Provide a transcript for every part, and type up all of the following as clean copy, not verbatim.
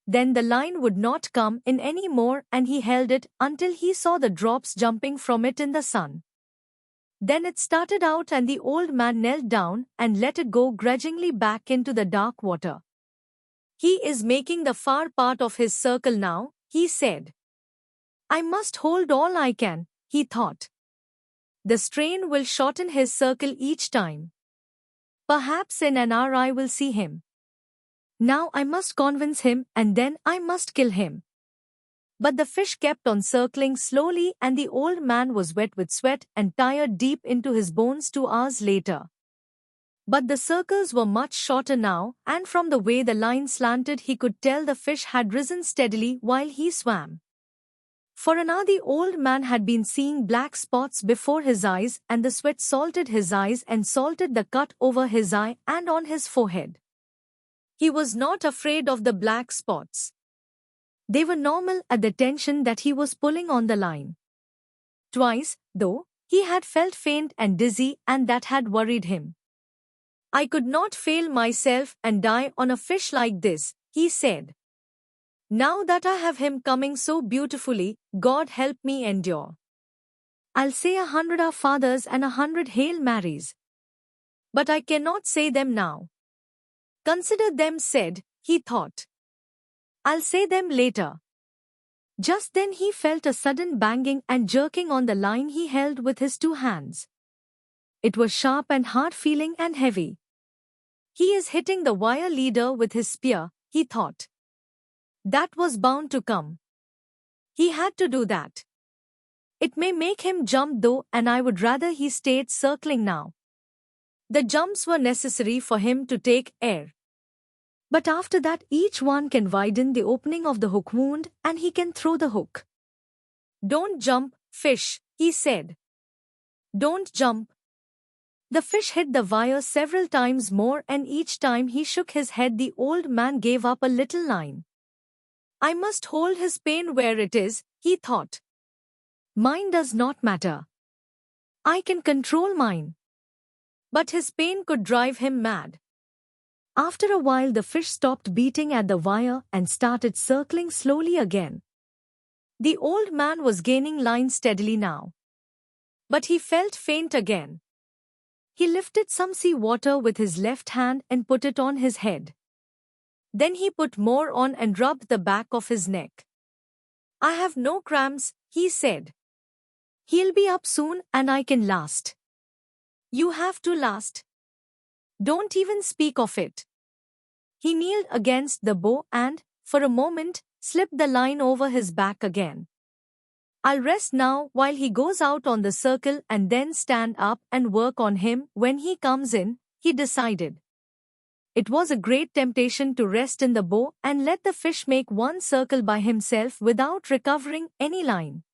then the line would not come in any more, and he held it until he saw the drops jumping from it in the sun. Then it started out and the old man knelt down and let it go grudgingly back into the dark water. He is making the far part of his circle now, he said. I must hold all I can, he thought. The strain will shorten his circle each time. Perhaps in an hour I will see him. Now I must convince him and then I must kill him. But the fish kept on circling slowly and the old man was wet with sweat and tired deep into his bones 2 hours later. But the circles were much shorter now, and from the way the line slanted he could tell the fish had risen steadily while he swam. For an hour the old man had been seeing black spots before his eyes, and the sweat salted his eyes and salted the cut over his eye and on his forehead. He was not afraid of the black spots. They were normal at the tension that he was pulling on the line. Twice, though, he had felt faint and dizzy, and that had worried him. I could not fail myself and die on a fish like this, he said. Now that I have him coming so beautifully, God help me endure. I'll say 100 Our Fathers and 100 Hail Marys. But I cannot say them now. Consider them said, he thought. I'll say them later. Just then he felt a sudden banging and jerking on the line he held with his 2 hands. It was sharp and hard-feeling and heavy. He is hitting the wire leader with his spear, he thought. That was bound to come. He had to do that. It may make him jump though, and I would rather he stayed circling now. The jumps were necessary for him to take air. But after that each one can widen the opening of the hook wound and he can throw the hook. Don't jump, fish, he said. Don't jump. The fish hit the wire several times more, and each time he shook his head the old man gave up a little line. I must hold his pain where it is, he thought. Mine does not matter. I can control mine. But his pain could drive him mad. After a while the fish stopped beating at the wire and started circling slowly again. The old man was gaining line steadily now. But he felt faint again. He lifted some sea water with his left hand and put it on his head. Then he put more on and rubbed the back of his neck. I have no cramps, he said. He'll be up soon and I can last. You have to last. Don't even speak of it. He kneeled against the bow and, for a moment, slipped the line over his back again. I'll rest now while he goes out on the circle and then stand up and work on him when he comes in, he decided. It was a great temptation to rest in the bow and let the fish make one circle by himself without recovering any line.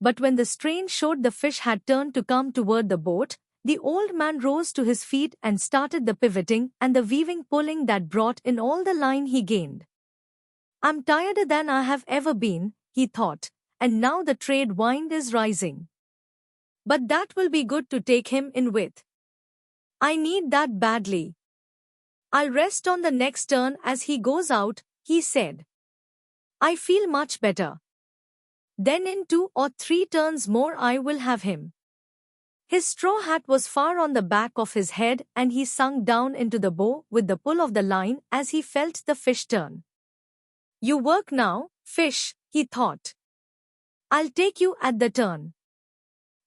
But when the strain showed the fish had turned to come toward the boat, the old man rose to his feet and started the pivoting and the weaving pulling that brought in all the line he gained. I'm tireder than I have ever been, he thought, and now the trade wind is rising. But that will be good to take him in with. I need that badly. I'll rest on the next turn as he goes out, he said. I feel much better. Then in 2 or 3 turns more I will have him. His straw hat was far on the back of his head and he sunk down into the bow with the pull of the line as he felt the fish turn. You work now, fish, he thought. I'll take you at the turn.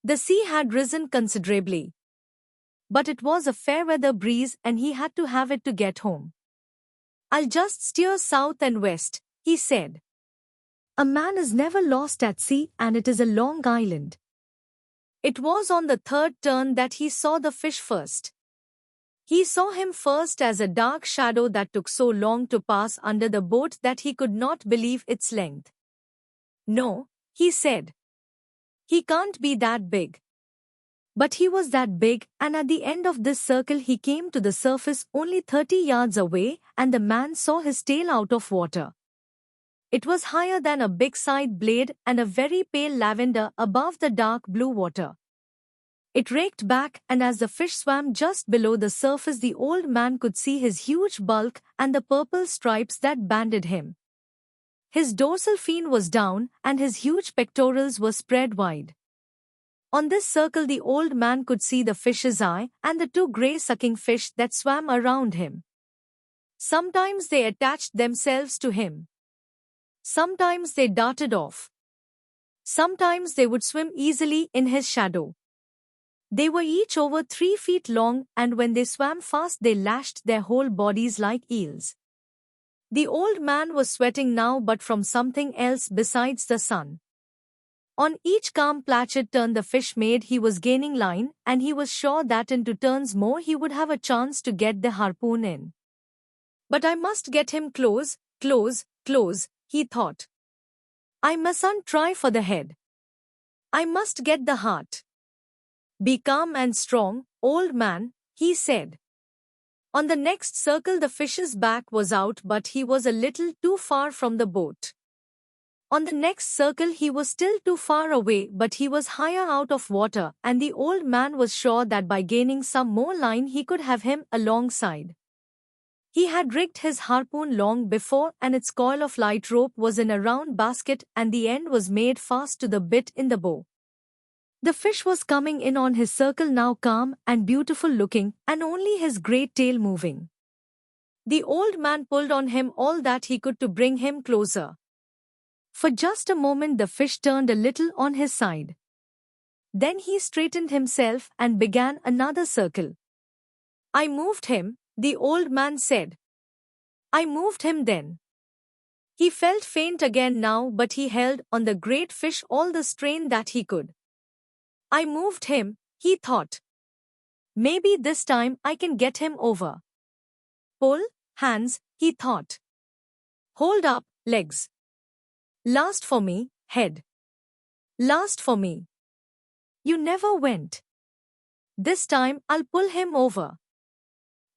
The sea had risen considerably. But it was a fair weather breeze and he had to have it to get home. I'll just steer south and west, he said. A man is never lost at sea and it is a long island. It was on the 3rd turn that he saw the fish first. He saw him first as a dark shadow that took so long to pass under the boat that he could not believe its length. No, he said. He can't be that big. But he was that big, and at the end of this circle he came to the surface only 30 yards away, and the man saw his tail out of water. It was higher than a big side blade and a very pale lavender above the dark blue water. It raked back, and as the fish swam just below the surface the old man could see his huge bulk and the purple stripes that banded him. His dorsal fin was down and his huge pectorals were spread wide. On this circle the old man could see the fish's eye and the two grey sucking fish that swam around him. Sometimes they attached themselves to him. Sometimes they darted off. Sometimes they would swim easily in his shadow. They were each over 3 feet long, and when they swam fast they lashed their whole bodies like eels. The old man was sweating now, but from something else besides the sun. On each calm placid turn the fish made he was gaining line, and he was sure that in 2 turns more he would have a chance to get the harpoon in. But I must get him close, close, close, he thought. I mustn't try for the head. I must get the heart. Be calm and strong, old man, he said. On the next circle the fish's back was out, but he was a little too far from the boat. On the next circle he was still too far away, but he was higher out of water, and the old man was sure that by gaining some more line he could have him alongside. He had rigged his harpoon long before, and its coil of light rope was in a round basket, and the end was made fast to the bit in the bow. The fish was coming in on his circle now, calm and beautiful looking, and only his great tail moving. The old man pulled on him all that he could to bring him closer. For just a moment the fish turned a little on his side. Then he straightened himself and began another circle. I moved him, the old man said. I moved him then. He felt faint again now, but he held on the great fish all the strain that he could. I moved him, he thought. Maybe this time I can get him over. Pull, hands, he thought. Hold up, legs. Last for me, head. Last for me. You never went. This time I'll pull him over.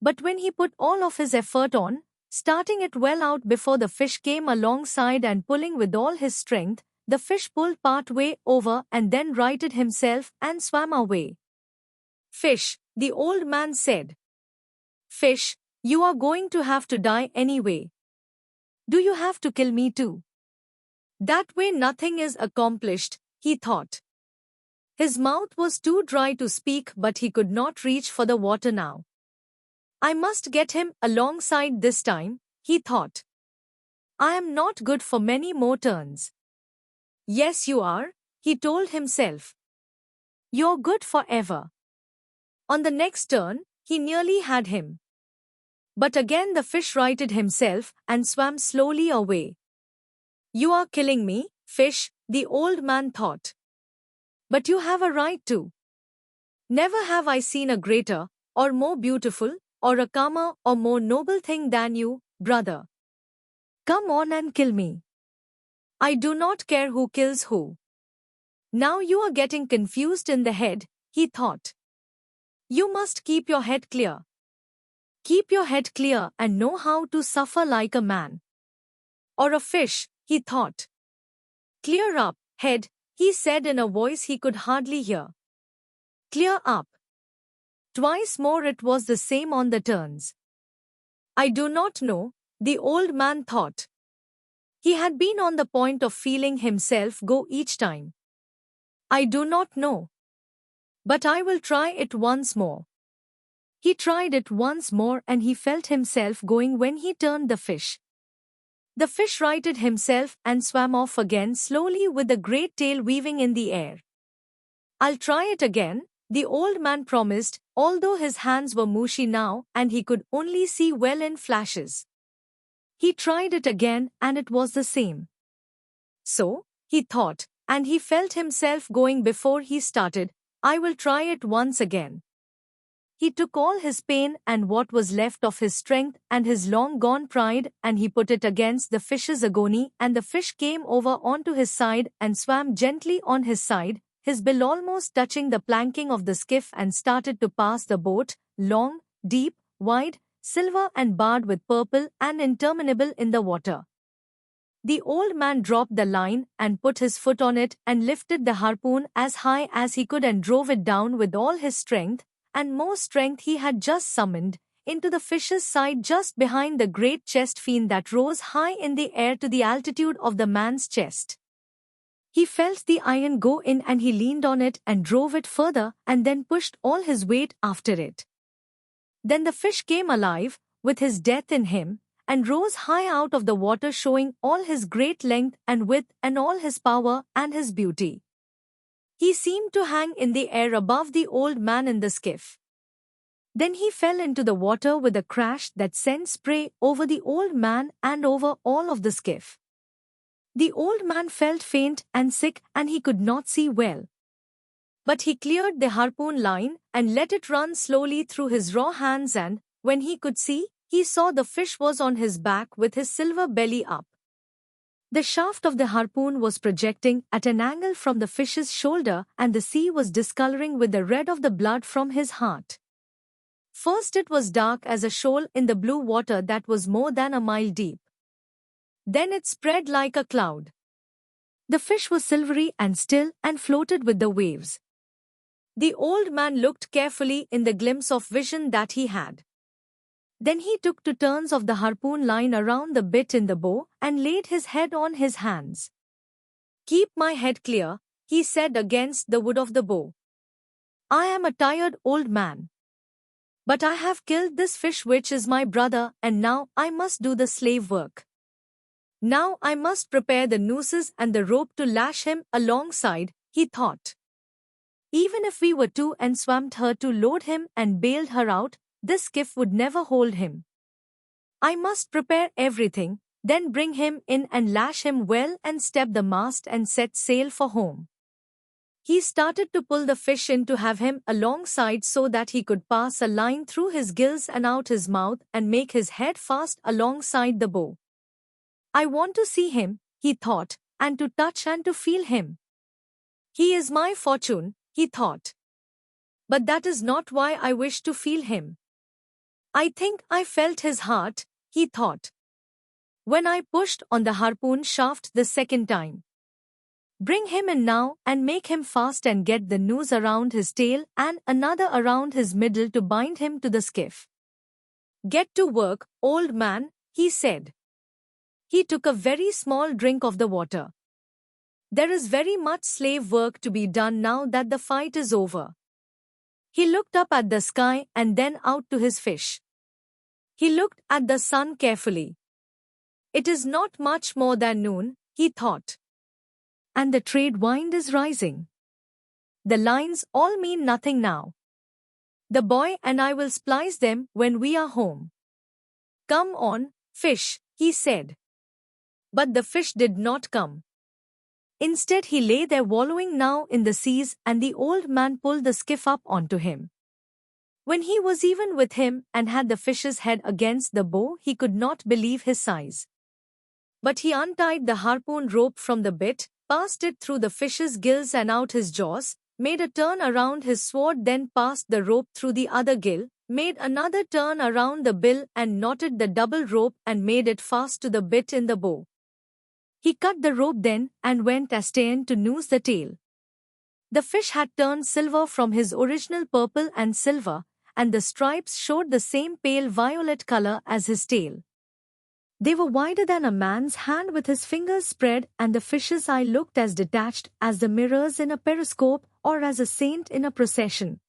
But when he put all of his effort on, starting it well out before the fish came alongside and pulling with all his strength, the fish pulled part way over and then righted himself and swam away. Fish, the old man said. Fish, you are going to have to die anyway. Do you have to kill me too? That way nothing is accomplished, he thought. His mouth was too dry to speak, but he could not reach for the water now. I must get him alongside this time, he thought. I am not good for many more turns. Yes, you are, he told himself. You're good forever. On the next turn, he nearly had him. But again the fish righted himself and swam slowly away. You are killing me, fish, the old man thought. But you have a right to. Never have I seen a greater, or more beautiful, or a calmer or more noble thing than you, brother. Come on and kill me. I do not care who kills who. Now you are getting confused in the head, he thought. You must keep your head clear. Keep your head clear and know how to suffer like a man. Or a fish, he thought. Clear up, head, he said in a voice he could hardly hear. Clear up. Twice more it was the same on the turns. I do not know, the old man thought. He had been on the point of feeling himself go each time. I do not know. But I will try it once more. He tried it once more and he felt himself going when he turned the fish. The fish righted himself and swam off again slowly with the great tail weaving in the air. I'll try it again, the old man promised, although his hands were mushy now and he could only see well in flashes. He tried it again and it was the same. So, he thought, and he felt himself going before he started, I will try it once again. He took all his pain and what was left of his strength and his long-gone pride and he put it against the fish's agony, and the fish came over onto his side and swam gently on his side, his bill almost touching the planking of the skiff, and started to pass the boat, long, deep, wide, silver and barred with purple and interminable in the water. The old man dropped the line and put his foot on it and lifted the harpoon as high as he could and drove it down with all his strength, and more strength he had just summoned, into the fish's side just behind the great chest fin that rose high in the air to the altitude of the man's chest. He felt the iron go in and he leaned on it and drove it further and then pushed all his weight after it. Then the fish came alive, with his death in him, and rose high out of the water showing all his great length and width and all his power and his beauty. He seemed to hang in the air above the old man in the skiff. Then he fell into the water with a crash that sent spray over the old man and over all of the skiff. The old man felt faint and sick and he could not see well. But he cleared the harpoon line and let it run slowly through his raw hands and, when he could see, he saw the fish was on his back with his silver belly up. The shaft of the harpoon was projecting at an angle from the fish's shoulder and the sea was discoloring with the red of the blood from his heart. First it was dark as a shoal in the blue water that was more than a mile deep. Then it spread like a cloud. The fish was silvery and still and floated with the waves. The old man looked carefully in the glimpse of vision that he had. Then he took 2 turns of the harpoon line around the bit in the bow and laid his head on his hands. "Keep my head clear," he said against the wood of the bow. "I am a tired old man. But I have killed this fish which is my brother and now I must do the slave work. Now I must prepare the nooses and the rope to lash him alongside," he thought. "Even if we were 2 and swamped her to load him and bailed her out, this skiff would never hold him. I must prepare everything, then bring him in and lash him well and step the mast and set sail for home." He started to pull the fish in to have him alongside so that he could pass a line through his gills and out his mouth and make his head fast alongside the bow. "I want to see him," he thought, "and to touch and to feel him. He is my fortune," he thought. "But that is not why I wish to feel him. I think I felt his heart," he thought, "when I pushed on the harpoon shaft the second time. Bring him in now and make him fast and get the noose around his tail and another around his middle to bind him to the skiff. Get to work, old man," he said. He took a very small drink of the water. "There is very much slave work to be done now that the fight is over." He looked up at the sky and then out to his fish. He looked at the sun carefully. "It is not much more than noon," he thought. "And the trade wind is rising. The lines all mean nothing now. The boy and I will splice them when we are home. Come on, fish," he said. But the fish did not come. Instead he lay there wallowing now in the seas and the old man pulled the skiff up onto him. When he was even with him and had the fish's head against the bow, he could not believe his size. But he untied the harpoon rope from the bit, passed it through the fish's gills and out his jaws, made a turn around his sword, then passed the rope through the other gill, made another turn around the bill and knotted the double rope and made it fast to the bit in the bow. He cut the rope then and went astern to noose the tail. The fish had turned silver from his original purple and silver, and the stripes showed the same pale violet color as his tail. They were wider than a man's hand with his fingers spread, and the fish's eye looked as detached as the mirrors in a periscope or as a saint in a procession.